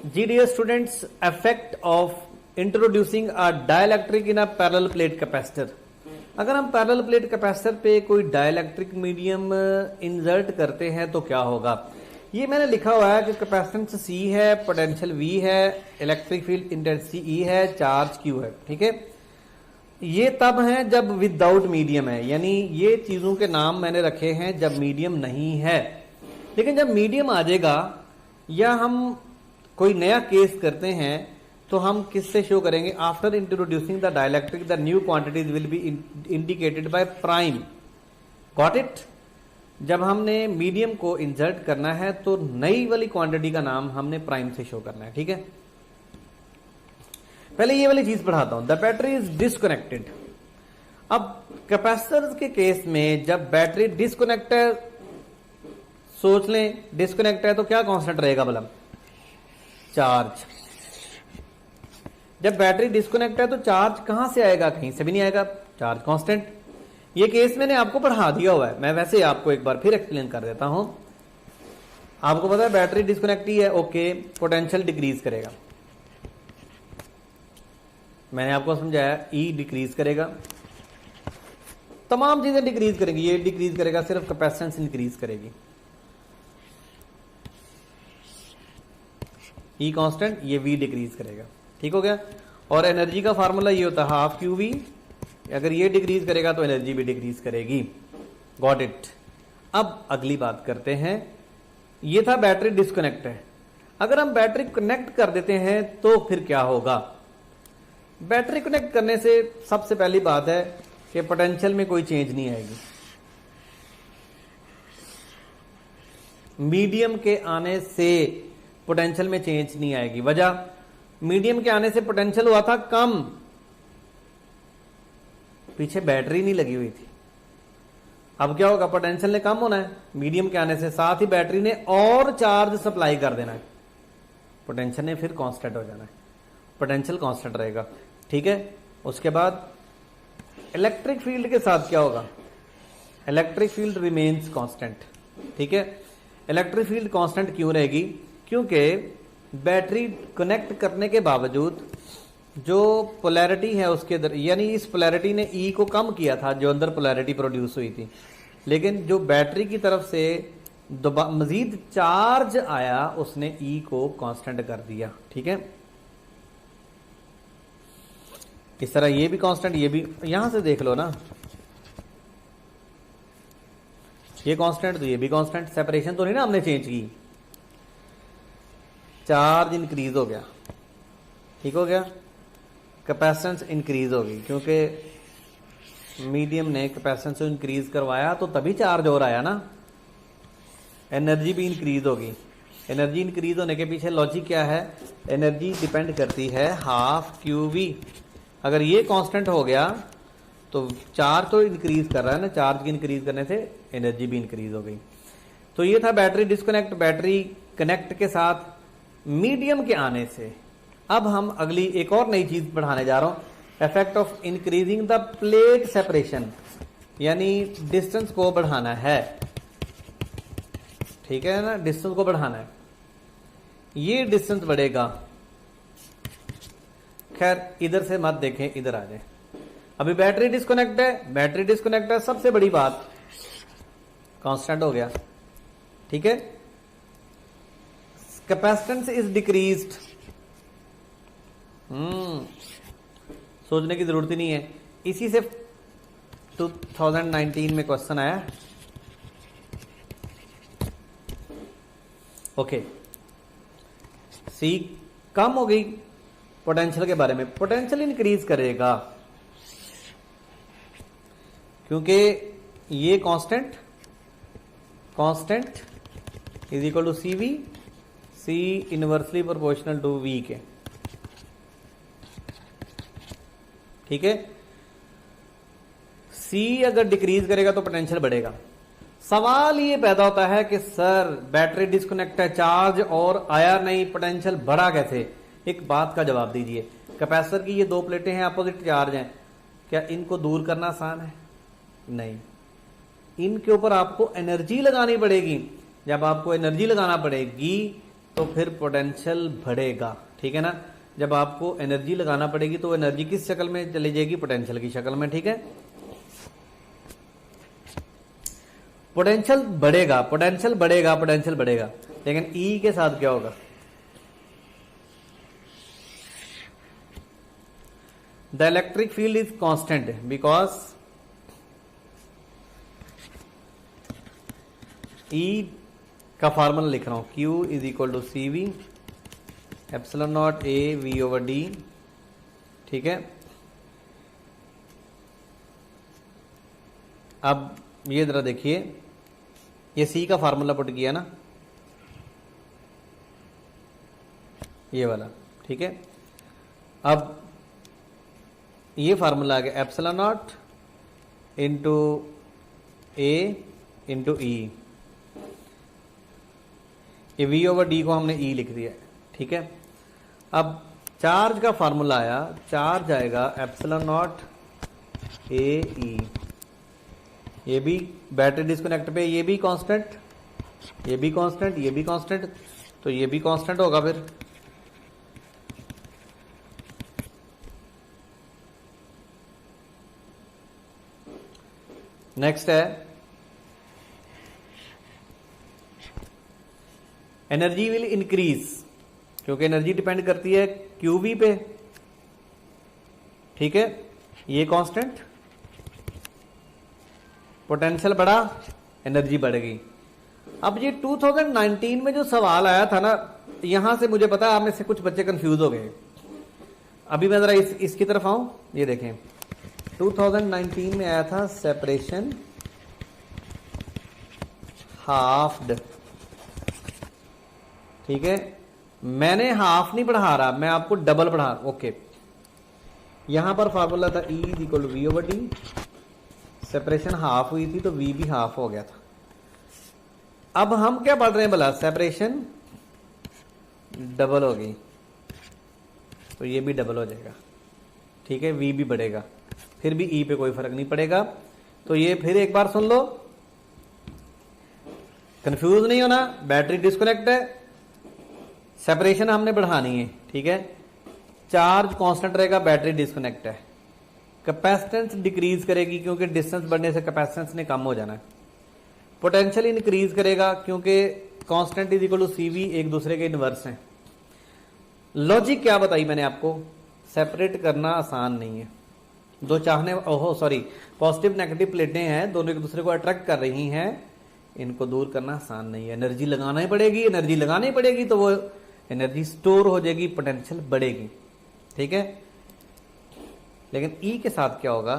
Ji dear students, effect of introducing a dielectric in a parallel plate capacitor। अगर हम parallel plate capacitor पे कोई dielectric medium insert करते हैं तो क्या होगा। ये मैंने लिखा हुआ है कि कैपेसिटेंस C है, पोटेंशियल V है, इलेक्ट्रिक फील्ड इंटेंसिटी E है, चार्ज Q है। ठीक है, ये तब है जब विदाउट मीडियम है, यानी ये चीजों के नाम मैंने रखे हैं जब मीडियम नहीं है। लेकिन जब मीडियम आ जाएगा या हम कोई नया केस करते हैं तो हम किससे शो करेंगे। After introducing the dielectric the new quantities will be indicated by prime. Got it. जब हमने मीडियम को इंसर्ट करना है तो नई वाली क्वांटिटी का नाम हमने प्राइम से शो करना है। ठीक है, पहले ये वाली चीज पढ़ाता हूं। The battery is disconnected. अब कैपेसिटर के केस में जब बैटरी डिस्कनेक्ट है, सोच लें डिस्कनेक्ट है तो क्या कांस्टेंट रहेगा भला, चार्ज। जब बैटरी डिस्कनेक्ट है तो चार्ज कहां से आएगा, कहीं से भी नहीं आएगा, चार्ज कांस्टेंट। ये केस मैंने आपको पढ़ा दिया हुआ है, मैं वैसे आपको एक बार फिर एक्सप्लेन कर देता हूं। आपको पता है बैटरी डिस्कनेक्ट ही है, ओके, पोटेंशियल डिक्रीज करेगा। मैंने आपको समझाया ई डिक्रीज करेगा, तमाम चीजें डिक्रीज करेंगी, ये डिक्रीज करेगा, सिर्फ कैपेसिटेंस इंक्रीज करेगी। ई कांस्टेंट, ये वी डिक्रीज करेगा। ठीक हो गया। और एनर्जी का फार्मूला ये होता है हाफ क्यू वी। अगर ये डिक्रीज करेगा तो एनर्जी भी डिक्रीज करेगी। Got it. अब अगली बात करते हैं। ये था बैटरी डिस्कनेक्ट है। अगर हम बैटरी कनेक्ट कर देते हैं तो फिर क्या होगा। बैटरी कनेक्ट करने से सबसे पहली बात है कि पोटेंशियल में कोई चेंज नहीं आएगी। मीडियम के आने से पोटेंशियल में चेंज नहीं आएगी। वजह, मीडियम के आने से पोटेंशियल हुआ था कम, पीछे बैटरी नहीं लगी हुई थी। अब क्या होगा, पोटेंशियल ने कम होना है मीडियम के आने से, साथ ही बैटरी ने और चार्ज सप्लाई कर देना है, पोटेंशियल ने फिर कांस्टेंट हो जाना है, पोटेंशियल कांस्टेंट रहेगा। ठीक है, उसके बाद इलेक्ट्रिक फील्ड के साथ क्या होगा, इलेक्ट्रिक फील्ड रिमेन्स कांस्टेंट। ठीक है, इलेक्ट्रिक फील्ड कांस्टेंट क्यों रहेगी, क्योंकि बैटरी कनेक्ट करने के बावजूद जो पोलैरिटी है उसके अंदर, यानी इस पोलैरिटी ने ई को कम किया था जो अंदर पोलैरिटी प्रोड्यूस हुई थी, लेकिन जो बैटरी की तरफ से मजीद चार्ज आया उसने ई को कांस्टेंट कर दिया। ठीक है, इस तरह ये भी कांस्टेंट, ये भी, यहां से देख लो ना, ये कांस्टेंट तो ये भी कांस्टेंट, सेपरेशन तो नहीं ना हमने चेंज की, चार्ज इंक्रीज हो गया। ठीक हो गया, कैपेसिटेंस इंक्रीज हो गई, क्योंकि मीडियम ने कैपेसिटेंस इंक्रीज करवाया तो तभी चार्ज और आया ना। एनर्जी भी इंक्रीज होगी। एनर्जी इंक्रीज होने के पीछे लॉजिक क्या है, एनर्जी डिपेंड करती है हाफ क्यू वी। अगर ये कांस्टेंट हो गया तो चार्ज तो इंक्रीज कर रहा है ना, चार्ज की इंक्रीज करने से एनर्जी भी इंक्रीज हो गई। तो ये था बैटरी डिस्कनेक्ट, बैटरी कनेक्ट के साथ मीडियम के आने से। अब हम अगली एक और नई चीज पढ़ाने जा रहा हूं, effect of increasing the plate separation, यानी डिस्टेंस को बढ़ाना है। ठीक है ना, डिस्टेंस को बढ़ाना है, ये डिस्टेंस बढ़ेगा। खैर इधर से मत देखें, इधर आ जाए। अभी बैटरी डिस्कनेक्ट है, बैटरी डिस्कनेक्ट है, सबसे बड़ी बात कांस्टेंट हो गया। ठीक है, कैपेसिटेंस इज डिक्रीज्ड। सोचने की जरूरत ही नहीं है, इसी से 2019 में क्वेश्चन आया। ओके, सी कम हो गई पोटेंशियल के बारे में, पोटेंशियल इंक्रीज करेगा क्योंकि ये constant, constant is equal to C V, C inversely proportional to V K. ठीक है, सी अगर डिक्रीज करेगा तो पोटेंशियल बढ़ेगा। सवाल ये पैदा होता है कि सर बैटरी डिस्कनेक्ट है, चार्ज और आया नहीं, पोटेंशियल बढ़ा कैसे। एक बात का जवाब दीजिए, कैपेसिटर की ये दो प्लेटें हैं, अपोजिट चार्ज हैं, क्या इनको दूर करना आसान है? नहीं, इनके ऊपर आपको एनर्जी लगानी पड़ेगी। जब आपको एनर्जी लगाना पड़ेगी तो फिर पोटेंशियल बढ़ेगा, ठीक है ना। जब आपको एनर्जी लगाना पड़ेगी तो एनर्जी किस शक्ल में चली जाएगी, पोटेंशियल की शक्ल में, ठीक है। पोटेंशियल बढ़ेगा, पोटेंशियल बढ़ेगा, पोटेंशियल बढ़ेगा, लेकिन ई के साथ क्या होगा, the electric field is constant because E का फार्मूला लिख रहा हूं, Q is equal to C V epsilon naught A V over D, ठीक है। अब ये जरा देखिए, ये सी का फार्मूला पुट किया ना, ये वाला, ठीक है। अब ये फार्मूला आ गया epsilon naught into A into E, ये वी ओवर डी को हमने ई लिख दिया, ठीक है। अब चार्ज का फार्मूला आया, चार्ज आएगा एप्सिलॉन नॉट ए ई, ये भी बैटरी डिस्कनेक्ट पे, ये भी कांस्टेंट, ये भी कांस्टेंट, ये भी कांस्टेंट, तो ये भी कांस्टेंट होगा फिर। नेक्स्ट है एनर्जी विल इंक्रीज, क्योंकि एनर्जी डिपेंड करती है क्यूवी पे, ठीक है। ये कांस्टेंट, पोटेंशियल बढ़ा, एनर्जी बढ़ गई। अब ये 2019 में जो सवाल आया था ना, यहां से मुझे पता है आप में से कुछ बच्चे कंफ्यूज हो गए। अभी मैं जरा इसकी तरफ आऊं, ये देखें 2019 में आया था सेपरेशन हाफ्ड, ठीक है। मैंने हाफ नहीं बढ़ा रहा, मैं आपको डबल बढ़ा, ओके। यहां पर फार्मूला था E is equal to V over D, separation half हुई थी तो V भी हाफ हो गया था। अब हम क्या पढ़ रहे हैं भला, सेपरेशन डबल हो गई तो ये भी डबल हो जाएगा, ठीक है। V भी बढ़ेगा, फिर भी E पे कोई फर्क नहीं पड़ेगा। तो ये फिर एक बार सुन लो, कंफ्यूज नहीं होना। बैटरी डिस्कनेक्ट है, सेपरेशन हमने बढ़ानी है, ठीक है। चार्ज कांस्टेंट रहेगा, बैटरी डिस्कनेक्ट है। कैपेसिटेंस डिक्रीज करेगी क्योंकि डिस्टेंस बढ़ने से कैपेसिटेंस ने कम हो जाना है। पोटेंशियल इंक्रीज करेगा क्योंकि constant is equal to CV एक दूसरे के इनवर्स हैं। लॉजिक क्या बताई मैंने आपको, सेपरेट करना आसान नहीं है। दो चाहने, ओहो सॉरी, पॉजिटिव नेगेटिव प्लेटें हैं, दोनों एक दूसरे को अट्रैक्ट कर रही हैं, इनको दूर करना आसान नहीं है। एनर्जी लगाना ही पड़ेगी, एनर्जी लगानी पड़ेगी तो वो एनर्जी स्टोर हो जाएगी, पोटेंशियल बढ़ेगी, ठीक है। लेकिन ई के साथ क्या होगा,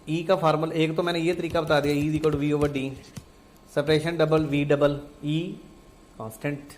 ई का फार्मूला एक तो मैंने ये तरीका बता दिया, E equal to V over D, separation double V double, E constant,